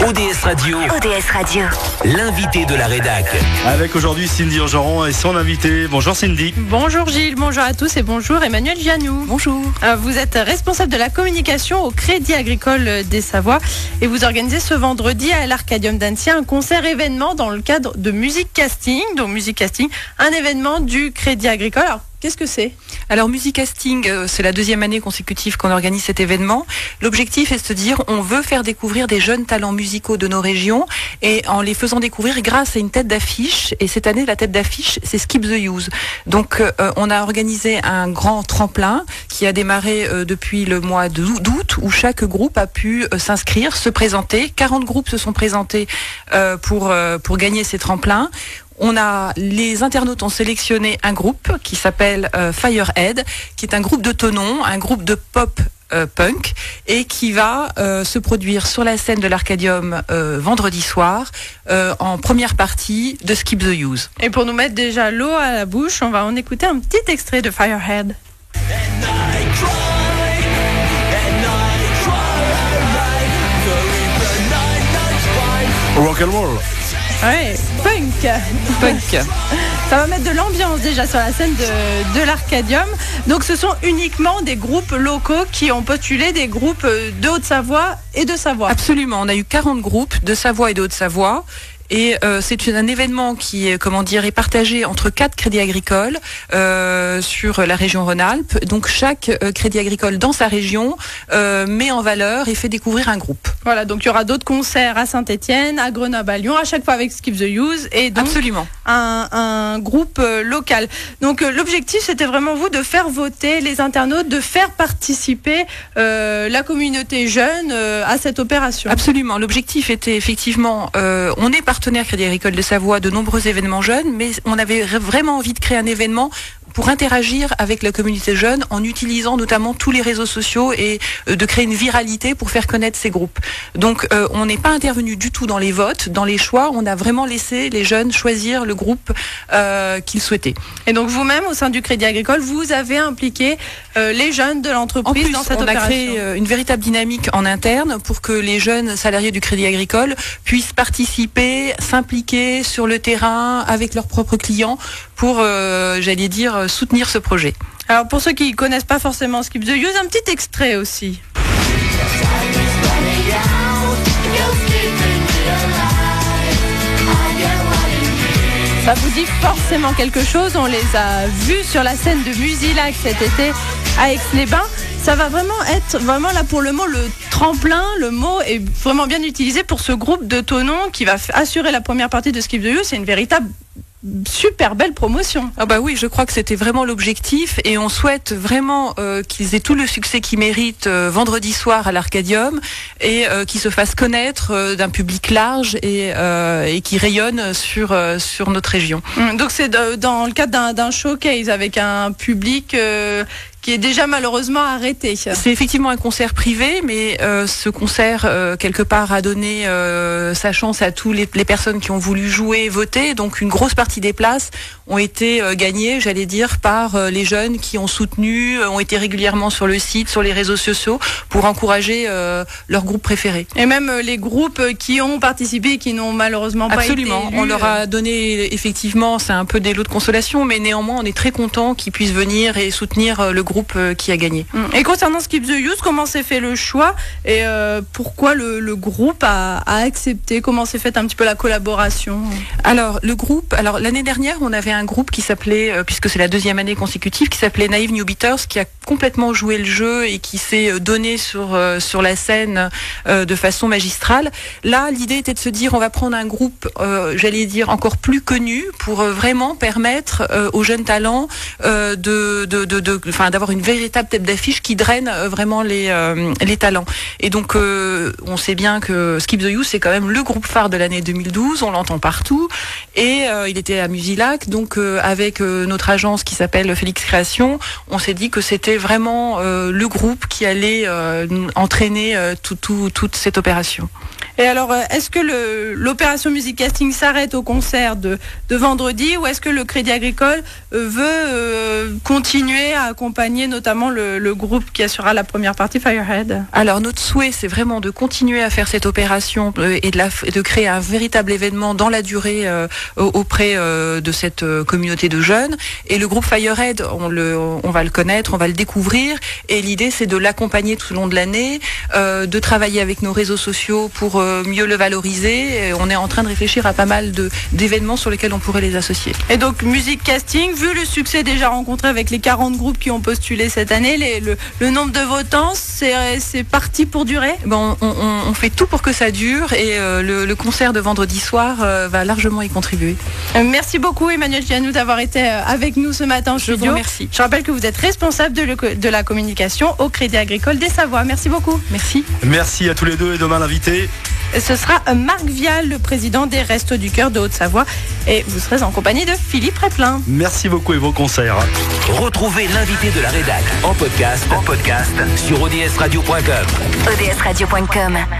ODS Radio. ODS Radio. L'invité de la rédac. Avec aujourd'hui Cindy Angeron et son invité. Bonjour Cindy. Bonjour Gilles, bonjour à tous et bonjour Emmanuel Gianou. Bonjour. Vous êtes responsable de la communication au Crédit Agricole des Savoies et vous organisez ce vendredi à l'Arcadium d'Annecy un concert événement dans le cadre de Music Casting. Donc Music Casting, un événement du Crédit Agricole. Alors, qu'est-ce que c'est ? Alors Music Casting, c'est la deuxième année consécutive qu'on organise cet événement. L'objectif est de se dire, on veut faire découvrir des jeunes talents musicaux de nos régions et en les faisant découvrir grâce à une tête d'affiche. Et cette année, la tête d'affiche, c'est Skip the Use. Donc on a organisé un grand tremplin qui a démarré depuis le mois d'août où chaque groupe a pu s'inscrire, se présenter. 40 groupes se sont présentés pour gagner ces tremplins. Les internautes ont sélectionné un groupe qui s'appelle Firehead, qui est un groupe de Thonon, un groupe de pop punk, et qui va se produire sur la scène de l'Arcadium vendredi soir, en première partie de Skip the Use. Et pour nous mettre déjà l'eau à la bouche, on va en écouter un petit extrait de Firehead. Rock and roll. Ouais, punk. Ça va mettre de l'ambiance déjà sur la scène de l'Arcadium. Donc ce sont uniquement des groupes locaux qui ont postulé, des groupes de Haute-Savoie et de Savoie. Absolument, on a eu 40 groupes de Savoie et de Haute-Savoie. Et c'est un événement qui est partagé entre 4 crédits agricoles sur la région Rhône-Alpes. Donc chaque crédit agricole dans sa région met en valeur et fait découvrir un groupe. Voilà, donc il y aura d'autres concerts à Saint-Étienne, à Grenoble, à Lyon, à chaque fois avec Skip the Use et donc absolument un groupe local. Donc l'objectif c'était vraiment vous de faire voter les internautes, de faire participer la communauté jeune à cette opération. Absolument, l'objectif était effectivement, on est partenaire Crédit Agricole de Savoie de nombreux événements jeunes, mais on avait vraiment envie de créer un événement pour interagir avec la communauté jeune en utilisant notamment tous les réseaux sociaux et de créer une viralité pour faire connaître ces groupes. Donc on n'est pas intervenu du tout dans les votes, dans les choix, on a vraiment laissé les jeunes choisir le groupe qu'ils souhaitaient. Et donc vous-même, au sein du Crédit Agricole, vous avez impliqué les jeunes de l'entreprise dans cette opération. On a créé une véritable dynamique en interne pour que les jeunes salariés du Crédit Agricole puissent participer, s'impliquer sur le terrain avec leurs propres clients pour, soutenir ce projet. Alors pour ceux qui ne connaissent pas forcément Skip the Use, un petit extrait aussi. Ça vous dit forcément quelque chose, on les a vus sur la scène de Musilac cet été à Aix-les-Bains. Ça va vraiment être là pour le mot, le tremplin, le mot est vraiment bien utilisé pour ce groupe de Thonon qui va assurer la première partie de Skip the Use. C'est une véritable super belle promotion. Ah bah oui, je crois que c'était vraiment l'objectif et on souhaite vraiment qu'ils aient tout le succès qu'ils méritent vendredi soir à l'Arcadium et qu'ils se fassent connaître d'un public large et qui rayonne sur notre région. Donc c'est dans le cadre d'un showcase avec un public qui est déjà malheureusement arrêté. C'est effectivement un concert privé, mais ce concert, quelque part, a donné sa chance à tous les personnes qui ont voulu jouer, voter. Donc une grosse partie des places ont été gagnées, par les jeunes qui ont soutenu, ont été régulièrement sur le site, sur les réseaux sociaux, pour encourager leur groupe préféré. Et même les groupes qui ont participé et qui n'ont malheureusement pas été élus. Absolument, on leur a donné, effectivement, c'est un peu des lots de consolation, mais néanmoins, on est très content qu'ils puissent venir et soutenir le groupe qui a gagné. Et concernant Skip the Use, comment s'est fait le choix et pourquoi le groupe a accepté? Comment s'est faite un petit peu la collaboration? Alors l'année dernière, on avait un groupe qui s'appelait, puisque c'est la deuxième année consécutive, qui s'appelait Naive New Beaters, qui a complètement joué le jeu et qui s'est donné sur la scène de façon magistrale. Là, l'idée était de se dire, on va prendre un groupe, encore plus connu pour vraiment permettre aux jeunes talents d'avoir une véritable tête d'affiche qui draine vraiment les talents. Et donc, on sait bien que Skip the Use, c'est quand même le groupe phare de l'année 2012, on l'entend partout, et il était à Musilac, donc avec notre agence qui s'appelle Félix Création, on s'est dit que c'était vraiment le groupe qui allait entraîner toute cette opération. Et alors, est-ce que l'opération Music Casting s'arrête au concert de vendredi, ou est-ce que le Crédit Agricole veut continuer à accompagner notamment le groupe qui assurera la première partie, Firehead? Alors notre souhait, c'est vraiment de continuer à faire cette opération et de créer un véritable événement dans la durée auprès de cette communauté de jeunes. Et le groupe Firehead, on va le connaître, on va le découvrir. Et l'idée, c'est de l'accompagner tout au long de l'année, de travailler avec nos réseaux sociaux pour mieux le valoriser. Et on est en train de réfléchir à pas mal d'événements sur lesquels on pourrait les associer. Et donc Music Casting, vu le succès déjà rencontré avec les 40 groupes qui ont postulé cette année, le nombre de votants, c'est parti pour durer? On fait tout pour que ça dure, et le concert de vendredi soir va largement y contribuer. Merci beaucoup Emmanuel Gianou d'avoir été avec nous ce matin en studio. Je vous remercie. Je rappelle que vous êtes responsable de la communication au Crédit Agricole des Savoies. Merci beaucoup. Merci. Merci à tous les deux, et demain l'invité. Ce sera Marc Vial, le président des Restos du Cœur de Haute-Savoie, et vous serez en compagnie de Philippe Réplin. Merci beaucoup et vos concerts. Retrouvez l'invité de la rédac en podcast sur odsradio.com. odsradio.com